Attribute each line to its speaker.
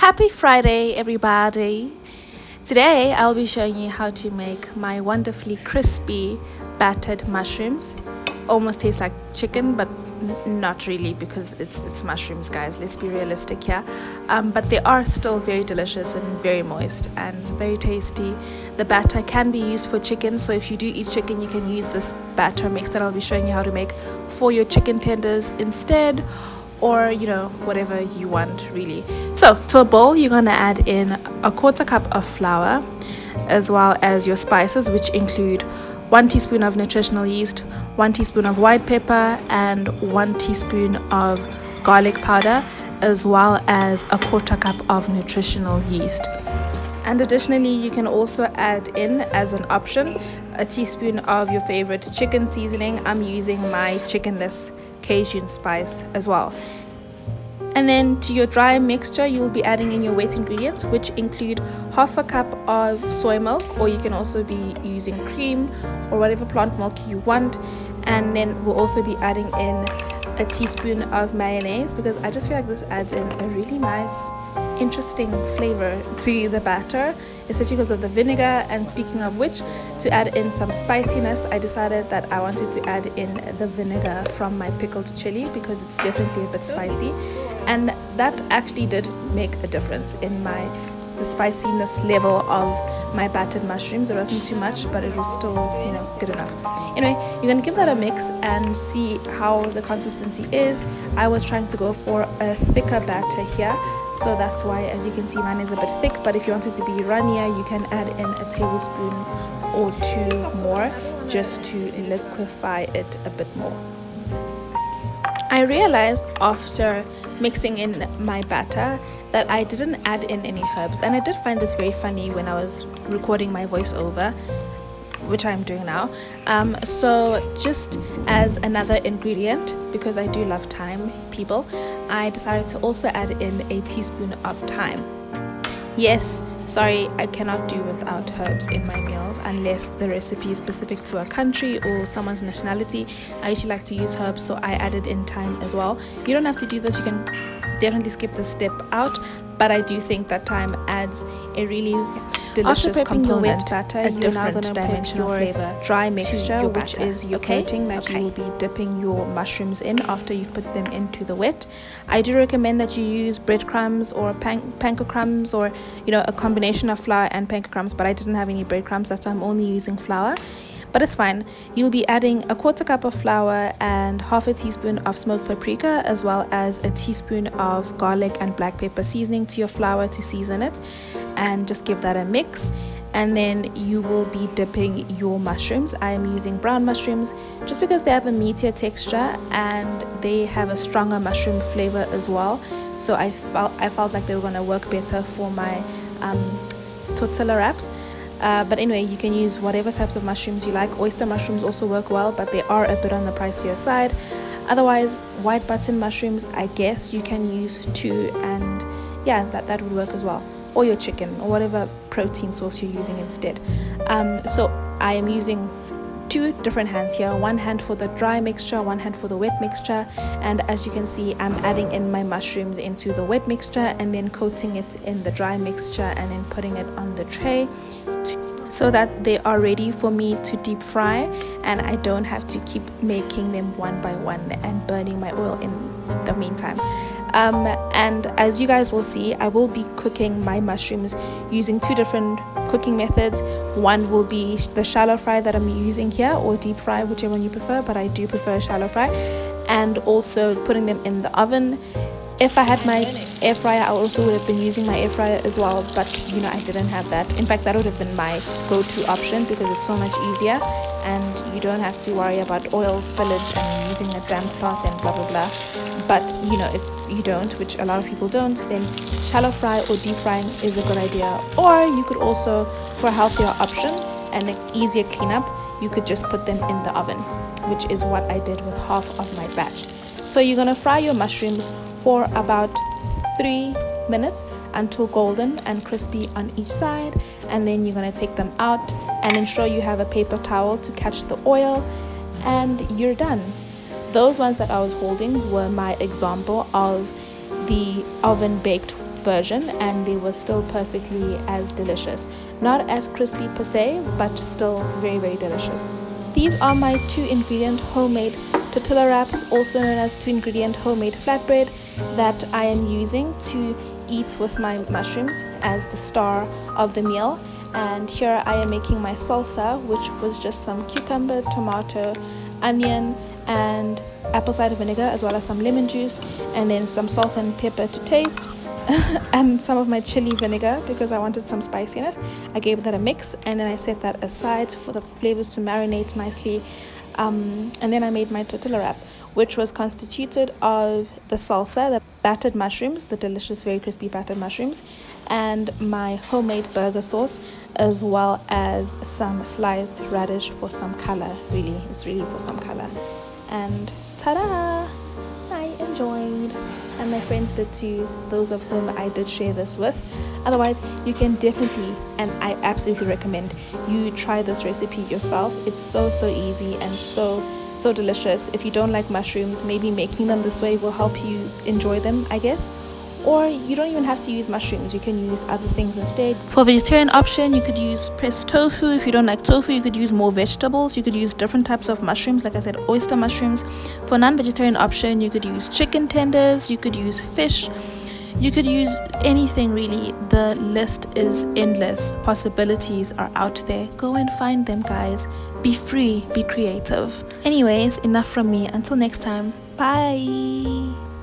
Speaker 1: Happy Friday, everybody! Today I'll be showing you how to make my wonderfully crispy battered mushrooms. Almost tastes like chicken, but not really, because it's mushrooms, guys. Let's be realistic here. But they are still very delicious and very moist and very tasty. The batter can be used for chicken, so if you do eat chicken, you can use this batter mix that I'll be showing you how to make for your chicken tenders instead, or whatever you want really. So to a bowl, you're gonna add in a quarter cup of flour, as well as your spices, which include 1 teaspoon of nutritional yeast, 1 teaspoon of white pepper, and 1 teaspoon of garlic powder, as well as a quarter cup of nutritional yeast. And additionally, you can also add in, as an option, a teaspoon of your favorite chicken seasoning. I'm using my chickenless Cajun spice as well. And then to your dry mixture, you'll be adding in your wet ingredients, which include half a cup of soy milk, or you can also be using cream or whatever plant milk you want. And then we'll also be adding in a teaspoon of mayonnaise, because I just feel like this adds in a really nice, interesting flavor to the batter, especially because of the vinegar. And speaking of which, to add in some spiciness, I decided that I wanted to add in the vinegar from my pickled chili, because it's definitely a bit spicy, and that actually did make a difference in the spiciness level of my battered mushrooms. It wasn't too much, but it was still good enough. Anyway, you're gonna give that a mix and see how the consistency is. I was trying to go for a thicker batter here, so that's why, as you can see, mine is a bit thick. But if you want it to be runnier, you can add in a tablespoon or 2 more, just to liquefy it a bit more. I realized after mixing in my batter that I didn't add in any herbs, and I did find this very funny when I was recording my voiceover, which I'm doing now. So just as another ingredient, because I do love thyme, people, I decided to also add in a teaspoon of thyme. Yes, sorry, I cannot do without herbs in my meals unless the recipe is specific to a country or someone's nationality. I usually like to use herbs, so I added in thyme as well. You don't have to do this, you can definitely skip this step out, but I do think that thyme adds a really delicious component, your wet batter, a different dimensional flavor, dry mixture, which is your coating that you will be dipping your mushrooms in after you've put them into the wet. I do recommend that you use breadcrumbs or panko crumbs, or a combination of flour and panko crumbs, but I didn't have any breadcrumbs, that's why I'm only using flour. But it's fine. You'll be adding a quarter cup of flour and half a teaspoon of smoked paprika, as well as a teaspoon of garlic and black pepper seasoning to your flour to season it, and just give that a mix. And then you will be dipping your mushrooms. I am using brown mushrooms just because they have a meatier texture and they have a stronger mushroom flavor as well. So I felt like they were going to work better for my tortilla wraps. But anyway, you can use whatever types of mushrooms you like. Oyster mushrooms also work well, but they are a bit on the pricier side. Otherwise, white button mushrooms, I guess you can use too, and yeah, that would work as well. Or your chicken, or whatever protein source you're using instead. So I am using 2 different hands here, 1 hand for the dry mixture, 1 hand for the wet mixture. And as you can see, I'm adding in my mushrooms into the wet mixture and then coating it in the dry mixture, and then putting it on the tray so that they are ready for me to deep fry, and I don't have to keep making them one by one and burning my oil in the meantime. And as you guys will see, I will be cooking my mushrooms using 2 different cooking methods. One will be the shallow fry that I'm using here, or deep fry, whichever one you prefer, but I do prefer shallow fry, and also putting them in the oven. If I had my air fryer, I also would have been using my air fryer as well, but I didn't have that. In fact, that would have been my go-to option, because it's so much easier and you don't have to worry about oil spillage and using a damp cloth and blah blah blah. But if you don't, which a lot of people don't, then shallow fry or deep frying is a good idea. Or you could also, for a healthier option and an easier cleanup, you could just put them in the oven, which is what I did with half of my batch. So you're gonna fry your mushrooms for about 3 minutes until golden and crispy on each side, and then you're going to take them out and ensure you have a paper towel to catch the oil, and you're done. Those ones that I was holding were my example of the oven baked version, and they were still perfectly as delicious. Not as crispy per se, but still very, very delicious. These are my 2-ingredient homemade tortilla wraps, also known as 2-ingredient homemade flatbread, that I am using to eat with my mushrooms as the star of the meal. And here I am making my salsa, which was just some cucumber, tomato, onion, and apple cider vinegar, as well as some lemon juice, and then some salt and pepper to taste, and some of my chili vinegar because I wanted some spiciness. I gave that a mix, and then I set that aside for the flavors to marinate nicely. And then I made my tortilla wrap, which was constituted of the salsa, the battered mushrooms, the delicious, very crispy battered mushrooms, and my homemade burger sauce, as well as some sliced radish for some color. Really, it's really for some color. And ta-da! I enjoyed, and my friends did too, those of whom I did share this with. Otherwise, you can definitely, and I absolutely recommend, you try this recipe yourself. It's so easy and so delicious. If you don't like mushrooms, maybe making them this way will help you enjoy them, I guess. Or you don't even have to use mushrooms, you can use other things instead. For a vegetarian option, you could use pressed tofu. If you don't like tofu, you could use more vegetables. You could use different types of mushrooms, like I said, oyster mushrooms. For a non-vegetarian option, you could use chicken tenders, you could use fish, you could use anything really. The list is endless. Possibilities are out there. Go and find them, guys. Be free, be creative. Anyways, enough from me. Until next time, bye.